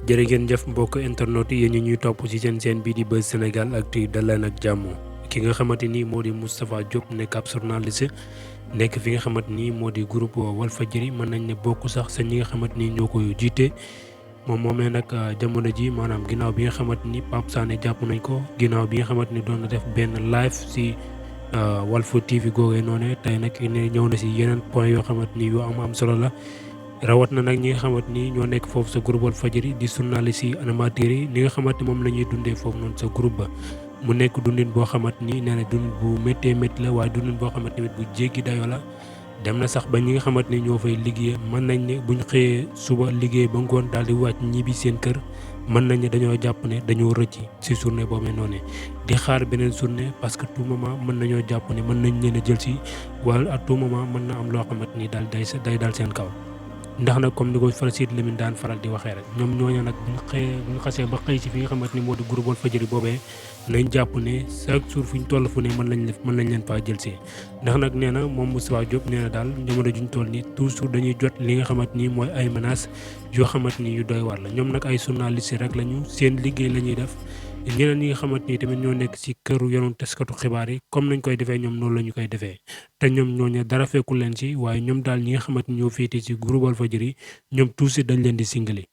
jërë ngeen jëf mbokk internet yi yéen ñi ñuy topp ci seen bii di Buzz Sénégal Actu dal leen ak jàmm ki nga xamante ni moo di Moustapha Diop nekk ab journaliste nekk fi nga xamante ni moo di groupe Walfadjri mën nañ ne bokk sax sa ñi nga xamante ni ñoo koy jiite moom moomee nag jamono ji maanaam ginnaaw bi nga xamante ni Pape Sané jàpp nañ ko ginnaaw bi nga xamante ni doon na def benn live ci Walf TV googee noonu tey nag ne ñëw na ci yeneen point yoo xamante ni yu am solo la. rawat na nag ñi nga xamante ni ñoo nekk foofu sa groupe Walfadjri di journaliste yi animateurs yi li nga xamante ni moom la ñuy dundee foofu noonu sa groupe ba mu nekk dundin boo xamante ni nee na dundin bu méttee métti la waaye dundin boo xamante ni bu jéggi dayoo la dem na sax ba ñi nga xamante ni ñoo fay liggéey mën nañ ne buñ xëyee suba liggéey ba ngoon daal di wàcc ñibbi seen kër mën nañ ne dañoo jàpp ne dañoo rëcc ci journée boobee noonu di xaar beneen journée parce que tout moment mën nañoo jàpp ne mën nañ leen a jël ci wala à tout moment mën na am loo xamante ni daal day dal seen kaw. ndax nag comme ni ko Sidy Lamine daan faral di waxee rek ñoom ñooñu nag bu ñu xasee ba xëy ci fi nga xamante ni moo di groupe Walfadjri boobee nañ jàpp ne chaque jour fu ñu toll fu ne mën nañ leen faa jël si ndax nag nee na moom Moustapha Diop nee na daal jamono juñ toll ni toujours dañuy jot li nga xamante ni mooy ay menaces yoo xamante ni yu doy war la ñoom nag ay journalistes rek lañu seen liggéey la ñuy def ñeneen ñi nga xamante ni tamit ñoo nekk ci këru yoonu taskatu xibaar yi comme nañ koy defee ñoom noonu la ñu koy defee te ñoom ñooñu dara fekkul leen ci waaye ñoom daal ñi nga xamante ni ñoo féetee ci groupe Walfadjri ñoom tuuti dañ leen di singali